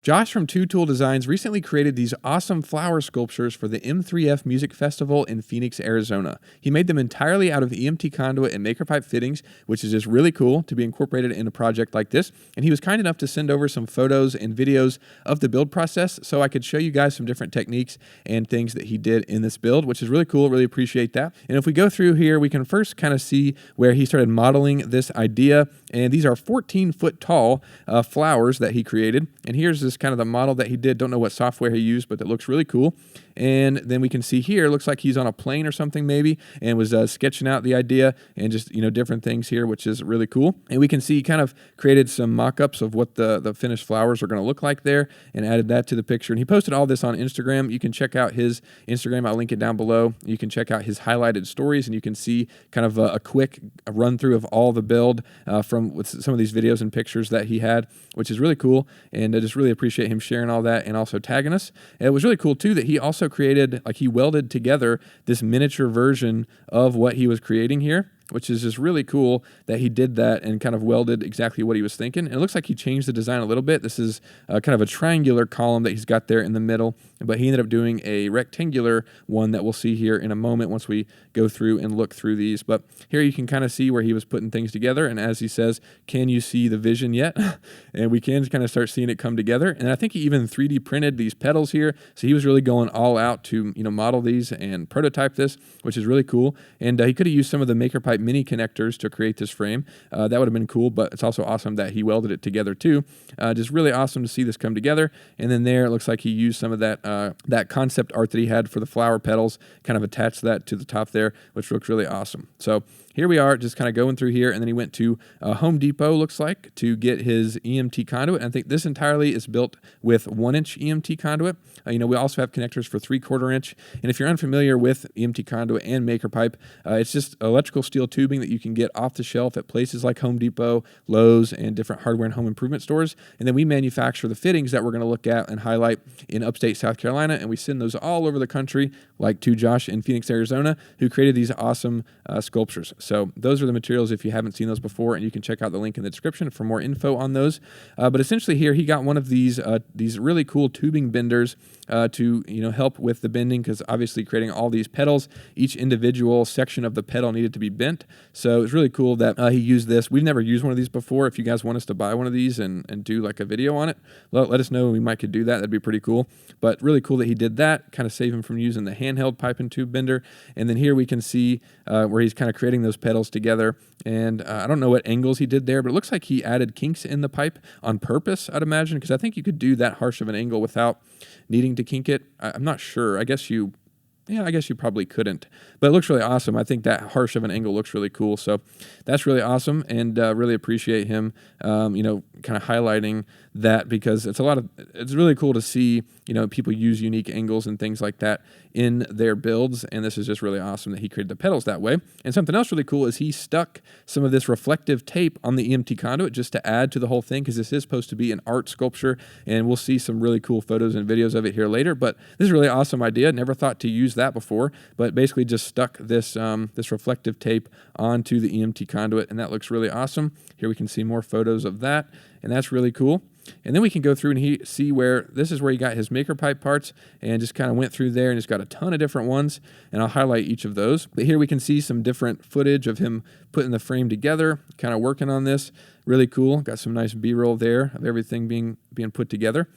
Josh from Two Tool Designs recently created these awesome flower sculptures for the M3F Music Festival in Phoenix, Arizona. He made them entirely out of EMT conduit and maker pipe fittings, which is just really cool to be incorporated in a project like this. And he was kind enough to send over some photos and videos of the build process so I could show you guys some different techniques and things that he did in this build, which is really cool. Really appreciate that. And if we go through here, we can first kind of see where he started modeling this idea. And these are 14-foot tall flowers that he created. And here's this kind of the model that he did. Don't know what software he used, but that looks really cool. And then we can see here, looks like he's on a plane or something maybe, and was sketching out the idea and just, different things here, which is really cool. And we can see he kind of created some mock-ups of what the finished flowers are going to look like there and added that to the picture. And he posted all this on Instagram. You can check out his Instagram. I'll link it down below. You can check out his highlighted stories, and you can see kind of a quick run through of all the build from with some of these videos and pictures that he had, which is really cool. And I just really appreciate him sharing all that and also tagging us. And it was really cool too that he also created, he welded together this miniature version of what he was creating here, which is just really cool that he did that and kind of welded exactly what he was thinking. And it looks like he changed the design a little bit. This is kind of a triangular column that he's got there in the middle, but he ended up doing a rectangular one that we'll see here in a moment once we go through and look through these. But here you can kind of see where he was putting things together. And as he says, can you see the vision yet? And we can kind of start seeing it come together. And I think he even 3D printed these petals here. So he was really going all out to, model these and prototype this, which is really cool. And he could have used some of the MakerPipe mini connectors to create this frame. That would have been cool, but it's also awesome that he welded it together too. Just really awesome to see this come together. And then there, it looks like he used some of that concept art that he had for the flower petals, kind of attached that to the top there, which looks really awesome. So here we are, just kind of going through here, and then he went to Home Depot, looks like, to get his EMT conduit. And I think this entirely is built with 1-inch EMT conduit. We also have connectors for 3/4 inch. And if you're unfamiliar with EMT conduit and MakerPipe, it's just electrical steel tubing that you can get off the shelf at places like Home Depot, Lowe's, and different hardware and home improvement stores. And then we manufacture the fittings that we're going to look at and highlight in upstate South Carolina, and we send those all over the country, like to Josh in Phoenix, Arizona, who created these awesome sculptures. So those are the materials if you haven't seen those before, and you can check out the link in the description for more info on those. But essentially here, he got one of these really cool tubing benders to help with the bending, because obviously creating all these pedals, each individual section of the pedal needed to be bent. So it's really cool that he used this. We've never used one of these before. If you guys want us to buy one of these and do like a video on it, let us know. We might could do that. That'd be pretty cool. But really cool that he did that, kind of save him from using the handheld pipe and tube bender. And then here we can see where he's kind of creating those pedals together. And I don't know what angles he did there, but it looks like he added kinks in the pipe on purpose, I'd imagine, because I think you could do that harsh of an angle without needing to kink it. I'm not sure. I guess you probably couldn't, but it looks really awesome. I think that harsh of an angle looks really cool. So that's really awesome, and really appreciate him, kind of highlighting that, because it's really cool to see, people use unique angles and things like that in their builds. And this is just really awesome that he created the pedals that way. And something else really cool is he stuck some of this reflective tape on the EMT conduit just to add to the whole thing, because this is supposed to be an art sculpture, and we'll see some really cool photos and videos of it here later. But this is a really awesome idea. Never thought to use that before, but basically just stuck this reflective tape onto the EMT conduit, and that looks really awesome. Here we can see more photos of that, and that's really cool. And then we can go through and see where this is where he got his MakerPipe parts, and just kind of went through there and just got a ton of different ones, and I'll highlight each of those. But here we can see some different footage of him putting the frame together, kind of working on this. Really cool. Got some nice B-roll there of everything being put together.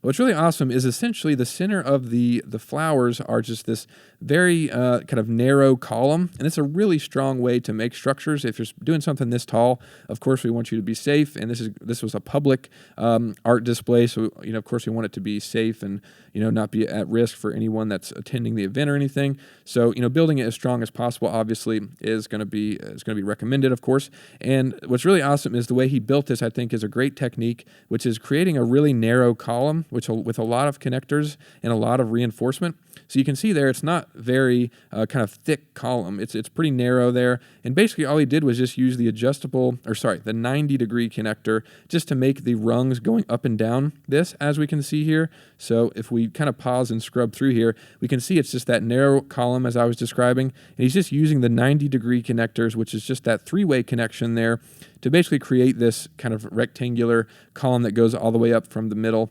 What's really awesome is essentially the center of the flowers are just this very kind of narrow column, and it's a really strong way to make structures. If you're doing something this tall, of course we want you to be safe, and this was a public art display, so of course we want it to be safe and not be at risk for anyone that's attending the event or anything. So building it as strong as possible obviously is going to be recommended, of course. And what's really awesome is the way he built this. I think is a great technique, which is creating a really narrow column, with a lot of connectors and a lot of reinforcement. So you can see there, it's not very kind of thick column. It's pretty narrow there. And basically all he did was just use the the 90-degree connector just to make the rungs going up and down this, as we can see here. So if we kind of pause and scrub through here, we can see it's just that narrow column as I was describing. And he's just using the 90-degree connectors, which is just that 3-way connection there, to basically create this kind of rectangular column that goes all the way up from the middle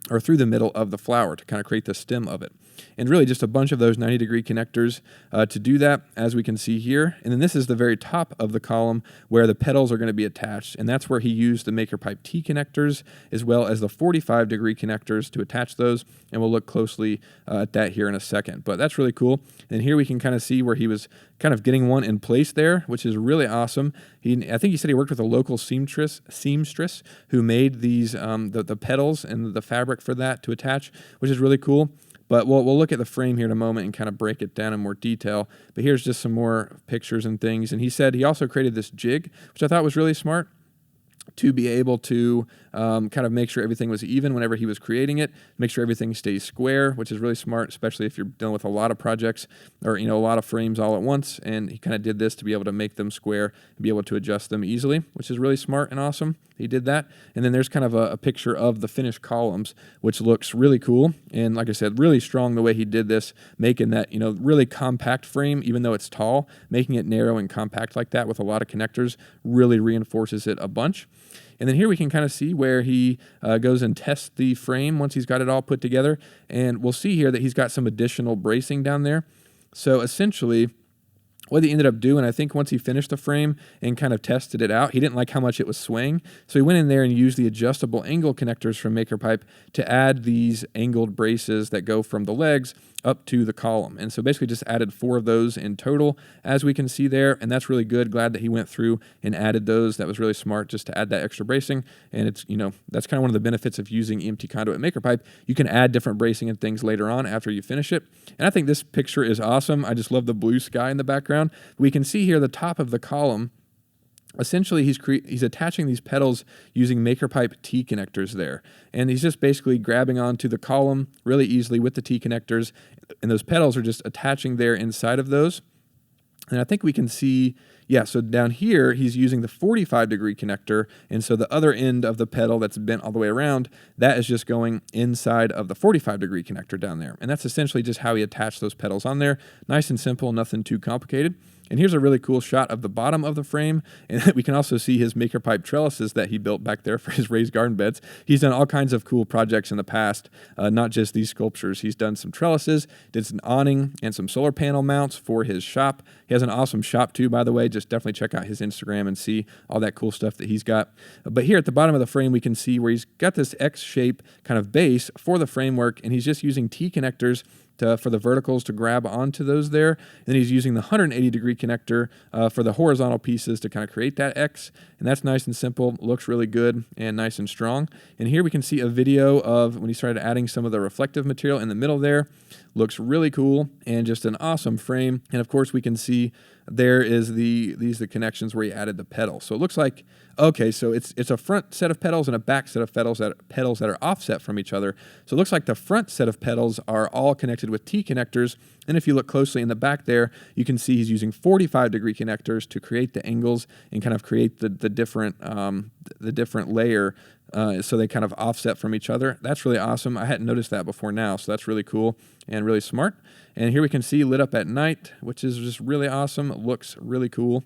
or through the middle of the flower to kind of create the stem of it. And really just a bunch of those 90-degree connectors to do that, as we can see here. And then this is the very top of the column where the petals are going to be attached. And that's where he used the MakerPipe T connectors as well as the 45-degree connectors to attach those. And we'll look closely at that here in a second. But that's really cool. And here we can kind of see where he was kind of getting one in place there, which is really awesome. I think he said he worked with a local seamstress who made these the petals and the fabric for that to attach, which is really cool. But we'll look at the frame here in a moment and kind of break it down in more detail. But here's just some more pictures and things. And he said he also created this jig, which I thought was really smart, to be able to kind of make sure everything was even whenever he was creating it, make sure everything stays square, which is really smart, especially if you're dealing with a lot of projects or, a lot of frames all at once. And he kind of did this to be able to make them square and be able to adjust them easily, which is really smart and awesome. He did that. And then there's kind of a picture of the finished columns, which looks really cool. And like I said, really strong the way he did this, making that, really compact frame, even though it's tall, making it narrow and compact like that with a lot of connectors really reinforces it a bunch. And then here we can kind of see where he goes and tests the frame once he's got it all put together. And we'll see here that he's got some additional bracing down there. So essentially, what he ended up doing, I think once he finished the frame and kind of tested it out, he didn't like how much it was swaying. So he went in there and used the adjustable angle connectors from MakerPipe to add these angled braces that go from the legs up to the column. And so basically just added 4 of those in total, as we can see there. And that's really good. Glad that he went through and added those. That was really smart just to add that extra bracing. And it's, that's kind of one of the benefits of using EMT conduit and MakerPipe. You can add different bracing and things later on after you finish it. And I think this picture is awesome. I just love the blue sky in the background. We can see here the top of the column. Essentially, he's attaching these petals using MakerPipe T connectors there. And he's just basically grabbing onto the column really easily with the T connectors. And those petals are just attaching there inside of those. And I think we can see, so down here, he's using the 45-degree connector. And so the other end of the petal that's bent all the way around, that is just going inside of the 45-degree connector down there. And that's essentially just how he attached those petals on there. Nice and simple, nothing too complicated. And here's a really cool shot of the bottom of the frame. And we can also see his MakerPipe trellises that he built back there for his raised garden beds. He's done all kinds of cool projects in the past, not just these sculptures. He's done some trellises, did some awning and some solar panel mounts for his shop. He has an awesome shop too, by the way. Just definitely check out his Instagram and see all that cool stuff that he's got. But here at the bottom of the frame, we can see where he's got this X-shape kind of base for the framework, and he's just using T connectors for the verticals to grab onto those there. And then he's using the 180-degree connector for the horizontal pieces to kind of create that X. And that's nice and simple, looks really good and nice and strong. And here we can see a video of when he started adding some of the reflective material in the middle there. Looks really cool and just an awesome frame. And of course we can see there is the connections where he added the pedal. So it looks like, okay, so it's a front set of pedals and a back set of pedals that are offset from each other. So it looks like the front set of pedals are all connected with T connectors. And if you look closely in the back there, you can see he's using 45-degree connectors to create the angles and kind of create the different layer. So they kind of offset from each other. That's really awesome. I hadn't noticed that before now, so that's really cool and really smart. And here we can see lit up at night, which is just really awesome. It looks really cool.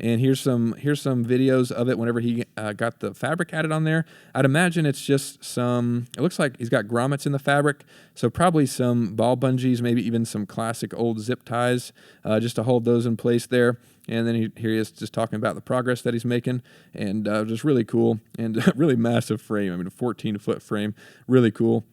And here's some videos of it whenever he got the fabric added on there. I'd imagine it's just it looks like he's got grommets in the fabric, so probably some ball bungees, maybe even some classic old zip ties, just to hold those in place there. And then here he is just talking about the progress that he's making, and just really cool and really massive frame. I mean, a 14-foot frame, really cool.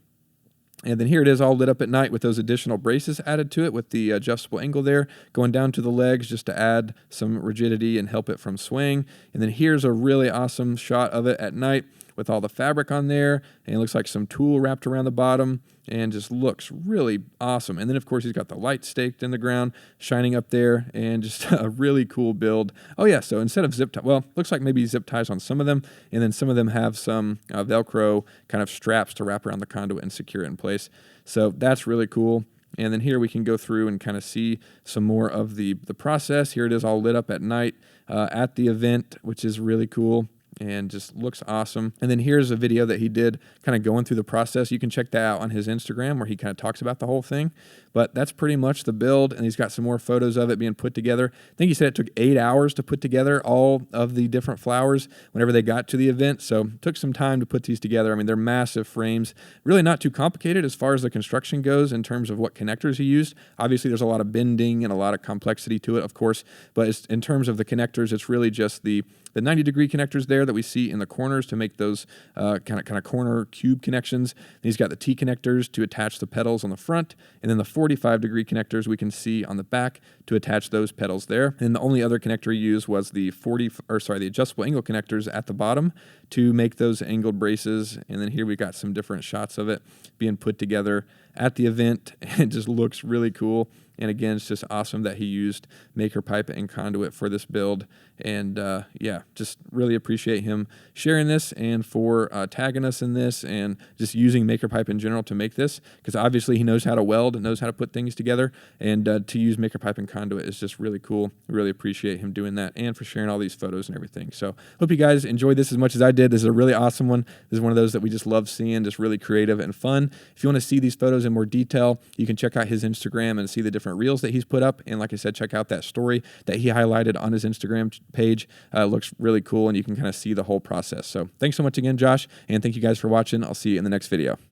And then here it is all lit up at night with those additional braces added to it with the adjustable angle there going down to the legs just to add some rigidity and help it from swaying. And then here's a really awesome shot of it at night with all the fabric on there, and it looks like some tulle wrapped around the bottom and just looks really awesome. And then of course he's got the light staked in the ground shining up there, and just a really cool build. Oh yeah, so instead of zip tie, well, looks like maybe zip ties on some of them, and then some of them have some Velcro kind of straps to wrap around the conduit and secure it in place. So that's really cool. And then here we can go through and kind of see some more of the process. Here it is all lit up at night at the event, which is really cool. and just looks awesome. And then here's a video that he did kind of going through the process. You can check that out on his Instagram where he kind of talks about the whole thing. But that's pretty much the build, and he's got some more photos of it being put together. I think he said it took 8 hours to put together all of the different flowers whenever they got to the event, so it took some time to put these together. I mean, they're massive frames, really not too complicated as far as the construction goes in terms of what connectors he used. Obviously, there's a lot of bending and a lot of complexity to it, of course, but in terms of the connectors, it's really just the 90-degree connectors there that we see in the corners to make those kind of corner cube connections. And he's got the T connectors to attach the pedals on the front, and then the 45-degree connectors we can see on the back to attach those pedals there. And the only other connector he used was the the adjustable angle connectors at the bottom to make those angled braces. And then here we got some different shots of it being put together at the event. It just looks really cool. And again, it's just awesome that he used MakerPipe and Conduit for this build. And yeah, just really appreciate him sharing this and for tagging us in this and just using MakerPipe in general to make this, because obviously he knows how to weld and knows how to put things together. And to use MakerPipe and Conduit is just really cool. Really appreciate him doing that and for sharing all these photos and everything. So hope you guys enjoyed this as much as I did. This is a really awesome one. This is one of those that we just love seeing, just really creative and fun. If you want to see these photos in more detail, you can check out his Instagram and see the different reels that he's put up. And like I said, check out that story that he highlighted on his Instagram page. It looks really cool, and you can kind of see the whole process. So thanks so much again, Josh, and thank you guys for watching. I'll see you in the next video.